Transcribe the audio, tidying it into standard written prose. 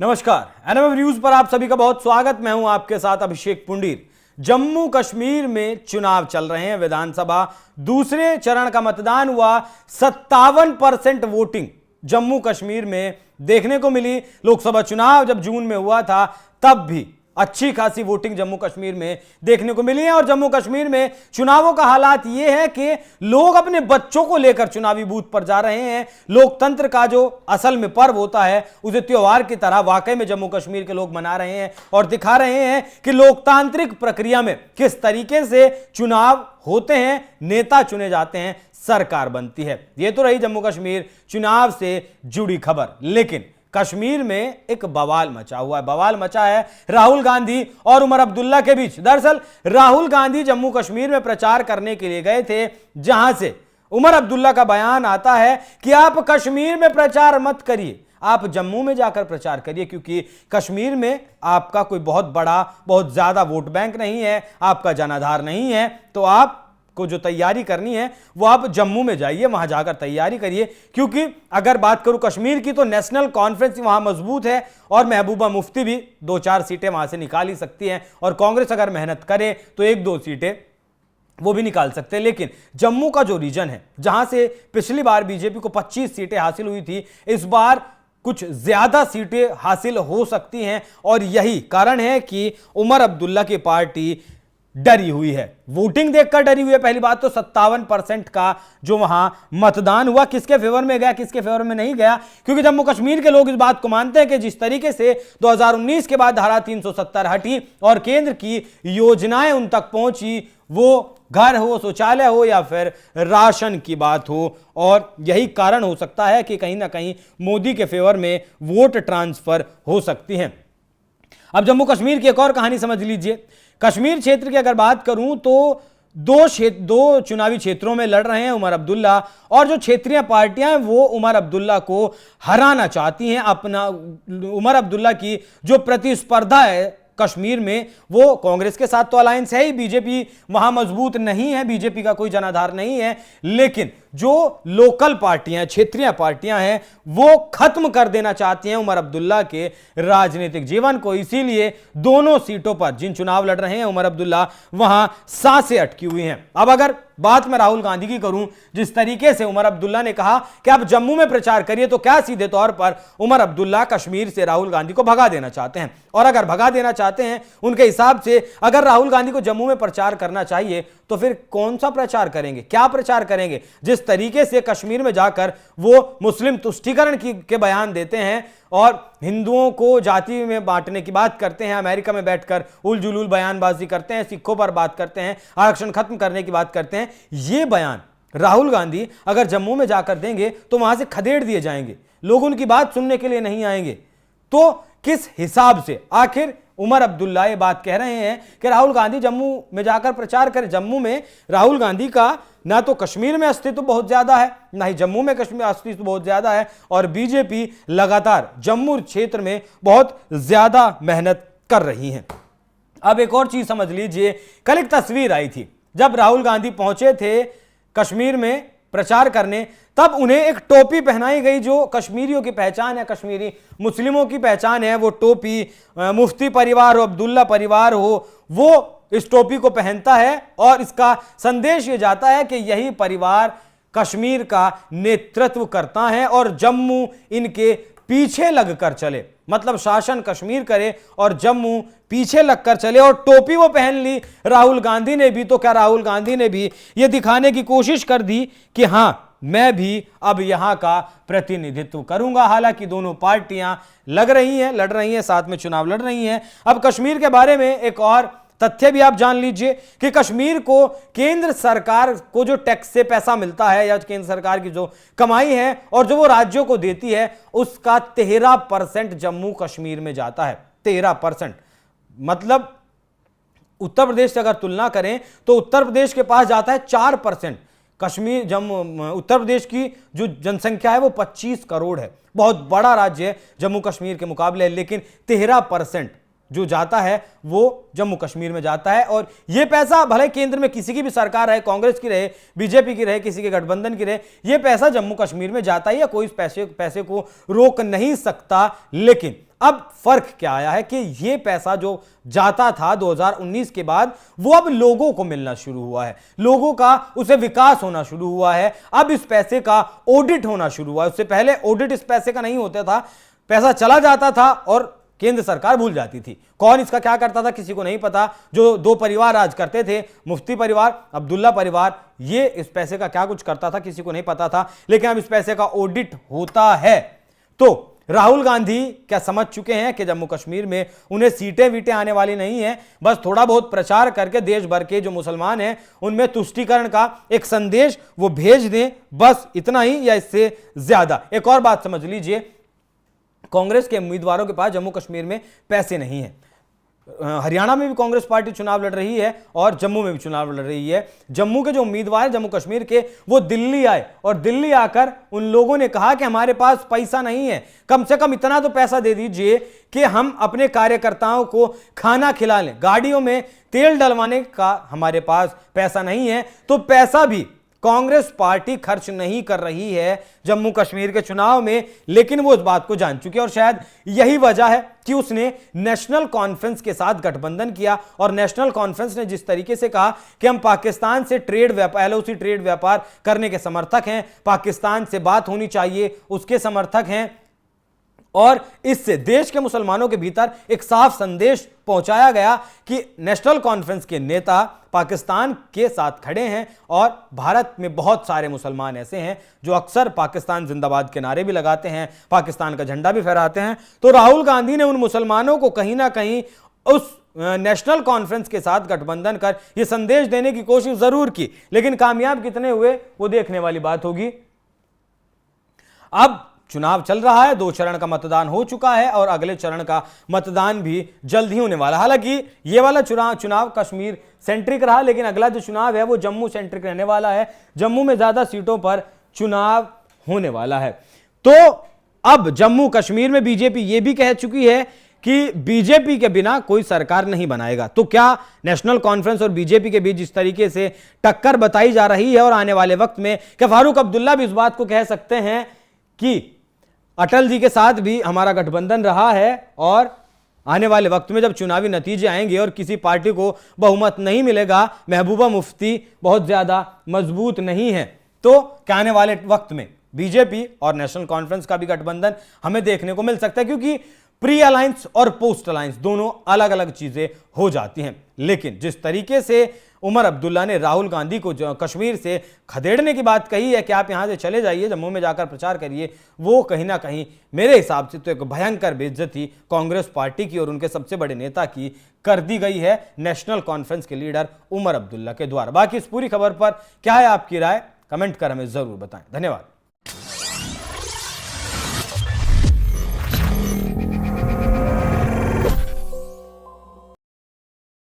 नमस्कार, NMF news पर आप सभी का बहुत स्वागत। मैं हूं आपके साथ अभिषेक पुंडीर। जम्मू कश्मीर में चुनाव चल रहे हैं। विधानसभा दूसरे चरण का मतदान हुआ। 57% वोटिंग जम्मू कश्मीर में देखने को मिली। लोकसभा चुनाव जब जून में हुआ था तब भी अच्छी खासी वोटिंग जम्मू कश्मीर में देखने को मिली है। और जम्मू कश्मीर में चुनावों का हालात यह है कि लोग अपने बच्चों को लेकर चुनावी बूथ पर जा रहे हैं। लोकतंत्र का जो असल में पर्व होता है उसे त्योहार की तरह वाकई में जम्मू कश्मीर के लोग मना रहे हैं और दिखा रहे हैं कि लोकतांत्रिक प्रक्रिया में किस तरीके से चुनाव होते हैं, नेता चुने जाते हैं, सरकार बनती है। यह तो रही जम्मू कश्मीर चुनाव से जुड़ी खबर। लेकिन कश्मीर में एक बवाल मचा हुआ है। बवाल मचा है राहुल गांधी और उमर अब्दुल्ला के बीच। दरअसल राहुल गांधी जम्मू कश्मीर में प्रचार करने के लिए गए थे, जहां से उमर अब्दुल्ला का बयान आता है कि आप कश्मीर में प्रचार मत करिए, आप जम्मू में जाकर प्रचार करिए, क्योंकि कश्मीर में आपका कोई बहुत बड़ा, बहुत ज्यादा वोट बैंक नहीं है, आपका जनाधार नहीं है, तो आप को जो तैयारी करनी है वो आप जम्मू में जाइए, वहां जाकर तैयारी करिए। क्योंकि अगर बात करूं कश्मीर की तो नेशनल कॉन्फ्रेंस वहां मजबूत है और महबूबा मुफ्ती भी 2-4 सीटें वहां से निकाल ही सकती हैं, और कांग्रेस अगर मेहनत करे तो 1-2 सीटें वो भी निकाल सकते हैं। लेकिन जम्मू का जो रीजन है, जहां से पिछली बार बीजेपी को 25 सीटें हासिल हुई थी, इस बार कुछ ज्यादा सीटें हासिल हो सकती हैं, और यही कारण है कि उमर अब्दुल्ला की पार्टी डरी हुई है, वोटिंग देखकर डरी हुई है। पहली बात तो 57% का जो वहां मतदान हुआ किसके फेवर में गया, किसके फेवर में नहीं गया, क्योंकि जम्मू कश्मीर के लोग इस बात को मानते हैं कि जिस तरीके से 2019 के बाद धारा 370 हटी और केंद्र की योजनाएं उन तक पहुंची, वो घर हो, शौचालय हो या फिर राशन की बात हो, और यही कारण हो सकता है कि कहीं ना कहीं मोदी के फेवर में वोट ट्रांसफर हो सकती है। अब जम्मू कश्मीर की एक और कहानी समझ लीजिए। कश्मीर क्षेत्र की अगर बात करूं तो दो चुनावी क्षेत्रों में लड़ रहे हैं उमर अब्दुल्ला, और जो क्षेत्रीय पार्टियां हैं वो उमर अब्दुल्ला को हराना चाहती हैं। अपना उमर अब्दुल्ला की जो प्रतिस्पर्धा है कश्मीर में, वो कांग्रेस के साथ तो अलायंस है ही, बीजेपी वहां मजबूत नहीं है, बीजेपी का कोई जनाधार नहीं है, लेकिन जो लोकल पार्टियां, क्षेत्रीय पार्टियां हैं, वो खत्म कर देना चाहती हैं उमर अब्दुल्ला के राजनीतिक जीवन को। इसीलिए दोनों सीटों पर जिन चुनाव लड़ रहे हैं उमर अब्दुल्ला, वहां सांसें अटकी हुई हैं। अब अगर बात मैं राहुल गांधी की करूं, जिस तरीके से उमर अब्दुल्ला ने कहा कि आप जम्मू में प्रचार करिए, तो क्या सीधे तौर पर उमर अब्दुल्ला कश्मीर से राहुल गांधी को भगा देना चाहते हैं? और अगर भगा देना चाहते हैं उनके हिसाब से, अगर राहुल गांधी को जम्मू में प्रचार करना चाहिए तो फिर कौन सा प्रचार करेंगे, क्या प्रचार करेंगे? जिस तरीके से कश्मीर में जाकर वो मुस्लिम तुष्टीकरण के बयान देते हैं और हिंदुओं को जाति में बांटने की बात करते हैं, अमेरिका में बैठकर उल जुलूल बयानबाजी करते हैं, सिखों पर बात करते हैं, आरक्षण खत्म करने की बात करते हैं, ये बयान राहुल गांधी अगर जम्मू में जाकर देंगे तो वहां से खदेड़ दिए जाएंगे, लोग उनकी बात सुनने के लिए नहीं आएंगे। तो किस हिसाब से आखिर उमर अब्दुल्ला ये बात कह रहे हैं कि राहुल गांधी जम्मू में जाकर प्रचार करें? जम्मू में राहुल गांधी का ना तो कश्मीर में अस्तित्व बहुत ज्यादा है, ना ही जम्मू में कश्मीर अस्तित्व बहुत ज्यादा है, और बीजेपी लगातार जम्मू क्षेत्र में बहुत ज्यादा मेहनत कर रही है। अब एक और चीज समझ लीजिए, कल एक तस्वीर आई थी, जब राहुल गांधी पहुंचे थे कश्मीर में प्रचार करने, तब उन्हें एक टोपी पहनाई गई जो कश्मीरियों की पहचान है, कश्मीरी मुस्लिमों की पहचान है। वो टोपी मुफ्ती परिवार हो, अब्दुल्ला परिवार हो, वो इस टोपी को पहनता है, और इसका संदेश ये जाता है कि यही परिवार कश्मीर का नेतृत्व करता है और जम्मू इनके पीछे लगकर चले, मतलब शासन कश्मीर करे और जम्मू पीछे लगकर चले। और टोपी वो पहन ली राहुल गांधी ने भी, तो क्या राहुल गांधी ने भी ये दिखाने की कोशिश कर दी कि हां, मैं भी अब यहां का प्रतिनिधित्व करूंगा। हालांकि दोनों पार्टियां लड़ रही हैं, साथ में चुनाव लड़ रही हैं। अब कश्मीर के बारे में एक और तथ्य भी आप जान लीजिए कि कश्मीर को केंद्र सरकार को जो टैक्स से पैसा मिलता है, या केंद्र सरकार की जो कमाई है और जो वो राज्यों को देती है, उसका 13% जम्मू कश्मीर में जाता है। 13%, मतलब उत्तर प्रदेश से अगर तुलना करें तो उत्तर प्रदेश के पास जाता है 4%। कश्मीर जम्मू उत्तर प्रदेश की जो जनसंख्या है वो 25 करोड़ है, बहुत बड़ा राज्य है जम्मू कश्मीर के मुकाबले, लेकिन 13% जो जाता है वो जम्मू कश्मीर में जाता है। और ये पैसा भले केंद्र में किसी की भी सरकार रहे, कांग्रेस की रहे, बीजेपी की रहे, किसी के गठबंधन की रहे, ये पैसा जम्मू कश्मीर में जाता ही है, कोई इस पैसे को रोक नहीं सकता। लेकिन अब फर्क क्या आया है कि ये पैसा जो जाता था 2019 के बाद, वो अब लोगों को मिलना शुरू हुआ है, लोगों का उसे विकास होना शुरू हुआ है। अब इस पैसे का ऑडिट होना शुरू हुआ है। उससे पहले ऑडिट इस पैसे का नहीं होता था, पैसा चला जाता था और केंद्र सरकार भूल जाती थी। कौन इसका क्या करता था किसी को नहीं पता। जो दो परिवार राज करते थे, मुफ्ती परिवार, अब्दुल्ला परिवार, ये इस पैसे का क्या कुछ करता था किसी को नहीं पता था। लेकिन अब इस पैसे का ऑडिट होता है। तो राहुल गांधी क्या समझ चुके हैं कि जम्मू कश्मीर में उन्हें सीटें वीटें आने वाली नहीं है, बस थोड़ा बहुत प्रचार करके देश भर के जो मुसलमान हैं उनमें तुष्टीकरण का एक संदेश वो भेज दें, बस इतना ही या इससे ज्यादा। एक और बात समझ लीजिए, कांग्रेस के उम्मीदवारों के पास जम्मू कश्मीर में पैसे नहीं है। हरियाणा में भी कांग्रेस पार्टी चुनाव लड़ रही है और जम्मू में भी चुनाव लड़ रही है। जम्मू के जो उम्मीदवार जम्मू कश्मीर के, वो दिल्ली आए और दिल्ली आकर उन लोगों ने कहा कि हमारे पास पैसा नहीं है, कम से कम इतना तो पैसा दे दीजिए कि हम अपने कार्यकर्ताओं को खाना खिला लें, गाड़ियों में तेल डलवाने का हमारे पास पैसा नहीं है। तो पैसा भी कांग्रेस पार्टी खर्च नहीं कर रही है जम्मू कश्मीर के चुनाव में, लेकिन वो इस बात को जान चुकी है। और शायद यही वजह है कि उसने नेशनल कॉन्फ्रेंस के साथ गठबंधन किया और नेशनल कॉन्फ्रेंस ने जिस तरीके से कहा कि हम पाकिस्तान से ट्रेड व्यापार, LOC ट्रेड व्यापार करने के समर्थक हैं, पाकिस्तान से बात होनी चाहिए उसके समर्थक हैं, और इससे देश के मुसलमानों के भीतर एक साफ संदेश पहुंचाया गया कि नेशनल कॉन्फ्रेंस के नेता पाकिस्तान के साथ खड़े हैं। और भारत में बहुत सारे मुसलमान ऐसे हैं जो अक्सर पाकिस्तान जिंदाबाद के नारे भी लगाते हैं, पाकिस्तान का झंडा भी फहराते हैं। तो राहुल गांधी ने उन मुसलमानों को कहीं ना कहीं उस नेशनल कॉन्फ्रेंस के साथ गठबंधन कर यह संदेश देने की कोशिश जरूर की, लेकिन कामयाब कितने हुए वो देखने वाली बात होगी। अब चुनाव चल रहा है, 2 चरण का मतदान हो चुका है और अगले चरण का मतदान भी जल्द ही होने वाला है। हालांकि ये वाला चुनाव कश्मीर सेंट्रिक रहा, लेकिन अगला जो चुनाव है वो जम्मू सेंट्रिक रहने वाला है। जम्मू में ज्यादा सीटों पर चुनाव होने वाला है। तो अब जम्मू कश्मीर में बीजेपी ये भी कह चुकी है कि बीजेपी के बिना कोई सरकार नहीं बनाएगा। तो क्या नेशनल कॉन्फ्रेंस और बीजेपी के बीच जिस तरीके से टक्कर बताई जा रही है और आने वाले वक्त में क्या फारूक अब्दुल्ला भी इस बात को कह सकते हैं कि अटल जी के साथ भी हमारा गठबंधन रहा है और आने वाले वक्त में जब चुनावी नतीजे आएंगे और किसी पार्टी को बहुमत नहीं मिलेगा, महबूबा मुफ्ती बहुत ज्यादा मजबूत नहीं है, तो क्या आने वाले वक्त में बीजेपी और नेशनल कॉन्फ्रेंस का भी गठबंधन हमें देखने को मिल सकता है? क्योंकि प्री अलायंस और पोस्ट अलायंस दोनों अलग अलग चीजें हो जाती हैं। लेकिन जिस तरीके से उमर अब्दुल्ला ने राहुल गांधी को कश्मीर से खदेड़ने की बात कही है कि आप यहां से चले जाइए, जम्मू में जाकर प्रचार करिए, वो कहीं ना कहीं मेरे हिसाब से तो एक भयंकर बेइज्जती कांग्रेस पार्टी की और उनके सबसे बड़े नेता की कर दी गई है नेशनल कॉन्फ्रेंस के लीडर उमर अब्दुल्ला के द्वारा। बाकी इस पूरी खबर पर क्या है आपकी राय, कमेंट कर हमें जरूर बताएं। धन्यवाद।